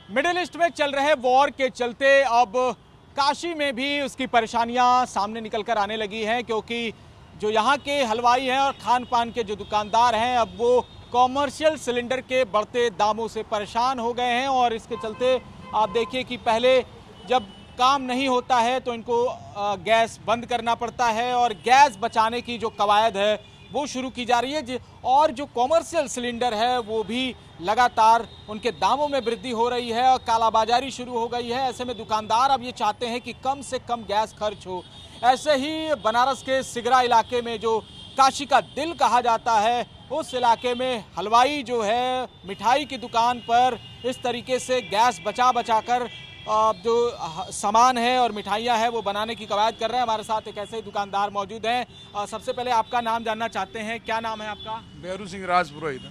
Middle east में चल रहे वॉर के चलते अब काशी में भी उसकी परेशानियां सामने निकल कर आने लगी हैं, क्योंकि जो यहाँ के हलवाई हैं और खान पान के जो दुकानदार हैं अब वो कॉमर्शियल सिलेंडर के बढ़ते दामों से परेशान हो गए हैं। और इसके चलते आप देखिए कि पहले जब काम नहीं होता है तो इनको गैस बंद करना पड़ता है और गैस बचाने की जो कवायद है वो शुरू की जा रही है। और जो कॉमर्शियल सिलेंडर है वो भी लगातार उनके दामों में वृद्धि हो रही है और कालाबाजारी शुरू हो गई है। ऐसे में दुकानदार अब ये चाहते हैं कि कम से कम गैस खर्च हो। ऐसे ही बनारस के सिगरा इलाके में जो काशी का दिल कहा जाता है, उस इलाके में हलवाई जो है मिठाई की दुकान पर इस तरीके से गैस बचा बचा कर जो सामान है और मिठाइयाँ हैं वो बनाने की कवायद कर रहे हैं। हमारे साथ एक ऐसे ही दुकानदार मौजूद हैं। सबसे पहले आपका नाम जानना चाहते हैं, क्या नाम है आपका? बेरू सिंह राजपुरोहित।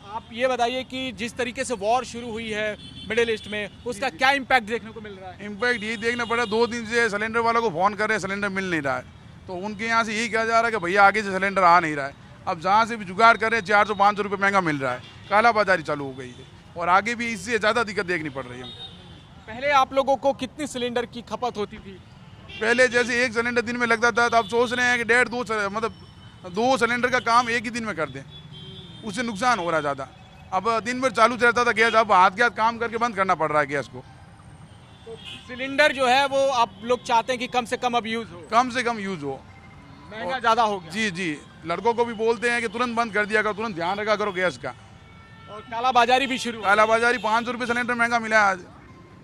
आप ये बताइए कि जिस तरीके से वॉर शुरू हुई है मिडिल ईस्ट में, उसका क्या इम्पैक्ट देखने को मिल रहा है? इम्पैक्ट यही देखना पड़ा, 2 दिन से सिलेंडर वालों को फ़ोन कर रहे हैं, सिलेंडर मिल नहीं रहा है। तो उनके यहाँ से यही कहा जा रहा है कि भैया आगे से सिलेंडर आ नहीं रहा है। अब जहाँ से भी जुगाड़ कर रहे हैं 400-500 रुपये महंगा मिल रहा है। काला बाजारी चालू हो गई है और आगे भी इससे ज़्यादा दिक्कत देखनी पड़ रही है। पहले आप लोगों को कितनी सिलेंडर की खपत होती थी? पहले जैसे 1 सिलेंडर दिन में लगता था, तो अब सोच रहे हैं कि 1.5-2 मतलब 2 सिलेंडर का काम एक ही दिन में कर दें। उससे नुकसान हो रहा है ज़्यादा। अब दिन भर चालू रहता था गैस, अब हाथ के हाथ काम करके बंद करना पड़ रहा है गैस को। तो सिलेंडर जो है वो आप लोग चाहते हैं कि कम से कम अब यूज़ हो? कम से कम यूज़ हो। महंगा ज़्यादा हो गया। जी जी, लड़कों को भी बोलते हैं कि तुरंत बंद कर दिया करो, तुरंत ध्यान रखा करो गैस का। और कालाबाजारी भी शुरू। कालाबाजारी 500 रुपये सिलेंडर महंगा मिला है आज,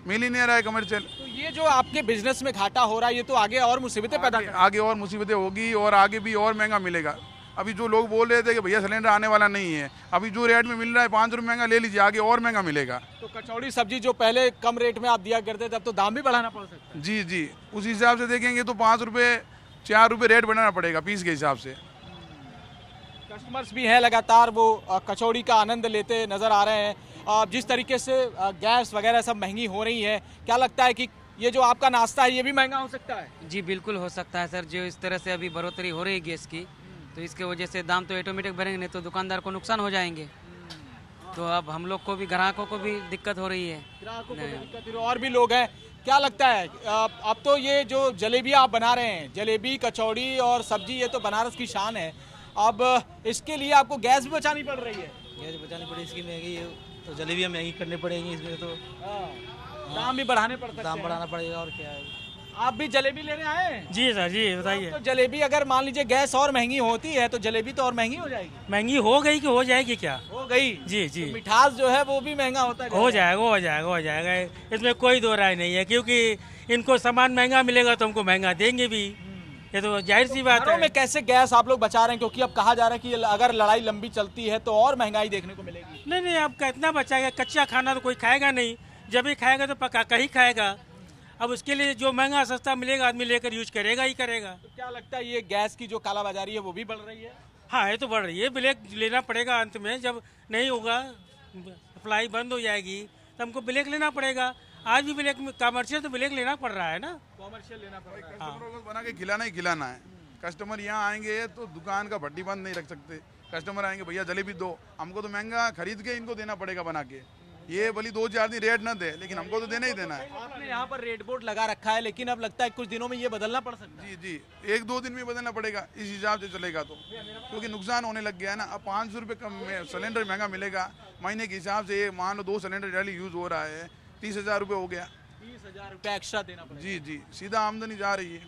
मिल ही नहीं रहा है कमर्शियल। तो ये जो आपके बिजनेस में घाटा हो रहा है ये तो आगे और मुसीबतें पैदा कर आगे और मुसीबतें होगी और आगे भी और महंगा मिलेगा। अभी जो लोग बोल रहे थे कि भैया सिलेंडर आने वाला नहीं है, अभी जो रेट में मिल रहा है 500 रुपये महंगा ले लीजिए, आगे और महंगा मिलेगा। तो कचौड़ी सब्जी जो पहले कम रेट में आप दिया करते थे अब तो दाम भी बढ़ाना पड़ सकता है। जी जी, उस हिसाब से देखेंगे तो 5 रुपये 4 रुपये रेट बढ़ाना पड़ेगा पीस के हिसाब से। कस्टमर्स भी हैं लगातार, वो कचौड़ी का आनंद लेते नजर आ रहे हैं। जिस तरीके से गैस वगैरह सब महंगी हो रही है, क्या लगता है कि ये जो आपका नाश्ता है ये भी महंगा हो सकता है? जी बिल्कुल हो सकता है सर। जो इस तरह से अभी बढ़ोतरी हो रही है गैस की, तो इसके वजह से दाम तो ऑटोमेटिक बढ़ेंगे, नहीं तो दुकानदार को नुकसान हो जाएंगे। तो अब हम लोग को भी, ग्राहकों को भी दिक्कत हो रही है। ग्राहकों को भी दिक्कत हो रही है। और भी लोग हैं, क्या लगता है अब तो ये जो जलेबियाँ आप बना रहे हैं, जलेबी कचौड़ी और सब्जी, ये तो बनारस की शान है। अब इसके लिए आपको गैस भी बचानी पड़ रही है? गैस बचानी पड़ेगी, इसकी महंगी है तो जलेबियाँ महंगी करनी पड़ेंगी, इसमें तो दाम भी बढ़ाने पड़ सकते हैं। दाम बढ़ाना पड़ेगा और क्या है। आप भी जलेबी लेने आए हैं? जी सर, जी बताइए। तो जलेबी अगर मान लीजिए गैस और महंगी होती है तो जलेबी तो और महंगी हो जाएगी। महंगी हो गई कि हो जाएगी क्या? हो गई। जी जी, तो मिठास जो है वो भी महंगा होता है। हो जाएगा, हो जाएगा, हो जाएगा। इसमें कोई दो राय नहीं है, क्योंकि इनको सामान महंगा मिलेगा तो हमको महंगा देंगे भी। ये तो जाहिर सी बात घरों है। में कैसे गैस आप लोग बचा रहे हैं, क्योंकि अब कहा जा रहा है कि अगर लड़ाई लंबी चलती है तो और महंगाई देखने को मिलेगी? नहीं नहीं, अब कितना बचाएगा? कच्चा खाना तो कोई खाएगा नहीं, जब भी खाएगा तो पका कर ही खाएगा। अब उसके लिए जो महंगा सस्ता मिलेगा आदमी लेकर यूज करेगा ही करेगा। तो क्या लगता है ये गैस की जो कालाबाजारी है वो भी बढ़ रही है? हाँ, ये तो बढ़ रही है। ब्लैक लेना पड़ेगा अंत में, जब नहीं होगा, सप्लाई बंद हो जाएगी तो हमको ब्लैक लेना पड़ेगा। आज भी ब्लैक में कमर्शियल तो ब्लैक लेना पड़ रहा है ना, कॉमर्शियल लेना पड़ रहा है। कस्टमरों को बना के खिलाना ही खिलाना है। कस्टमर यहाँ आएंगे तो दुकान का भट्टी बंद नहीं रख सकते। कस्टमर आएंगे भैया जलेबी दो, हमको तो महंगा खरीद के इनको देना पड़ेगा बना के। ये भली 2-4 दिन रेट न दे, लेकिन हमको तो देना ही देना है। आपने यहाँ पर रेट बोर्ड लगा रखा है, लेकिन अब लगता है कुछ दिनों में ये बदलना पड़ सकता है। जी जी, 1-2 दिन में बदलना पड़ेगा, इस हिसाब से चलेगा तो, क्योंकि नुकसान होने लग गया है ना। अब 500 रुपये कम में सिलेंडर महंगा मिलेगा महीने के हिसाब से। मान लो 2 सिलेंडर डेली यूज़ हो रहा है, 30,000 रुपये हो गया। 30,000 रुपये एक्स्ट्रा देना पड़ेगा। जी जी, सीधा आमदनी जा रही है।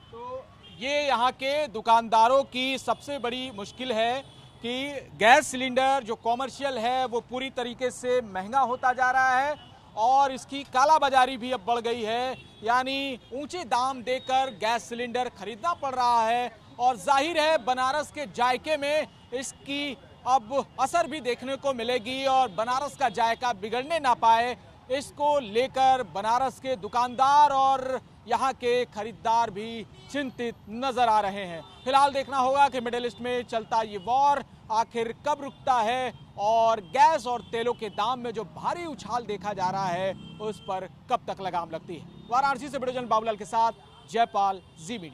तो ये यहाँ के दुकानदारों की सबसे बड़ी मुश्किल है कि गैस सिलेंडर जो कॉमर्शियल है वो पूरी तरीके से महंगा होता जा रहा है और इसकी कालाबाजारी भी अब बढ़ गई है। यानी ऊंचे दाम देकर गैस सिलेंडर खरीदना पड़ रहा है और जाहिर है बनारस के जायके में इसकी अब असर भी देखने को मिलेगी और बनारस का जायका बिगड़ने ना पाए, इसको लेकर बनारस के दुकानदार और यहाँ के खरीदार भी चिंतित नजर आ रहे हैं। फिलहाल देखना होगा कि मिडिल ईस्ट में चलता ये वॉर आखिर कब रुकता है और गैस और तेलों के दाम में जो भारी उछाल देखा जा रहा है उस पर कब तक लगाम लगती है। वाराणसी से वीडियो जर्नलिस्ट बाबूलाल के साथ जयपाल, जी मीडिया।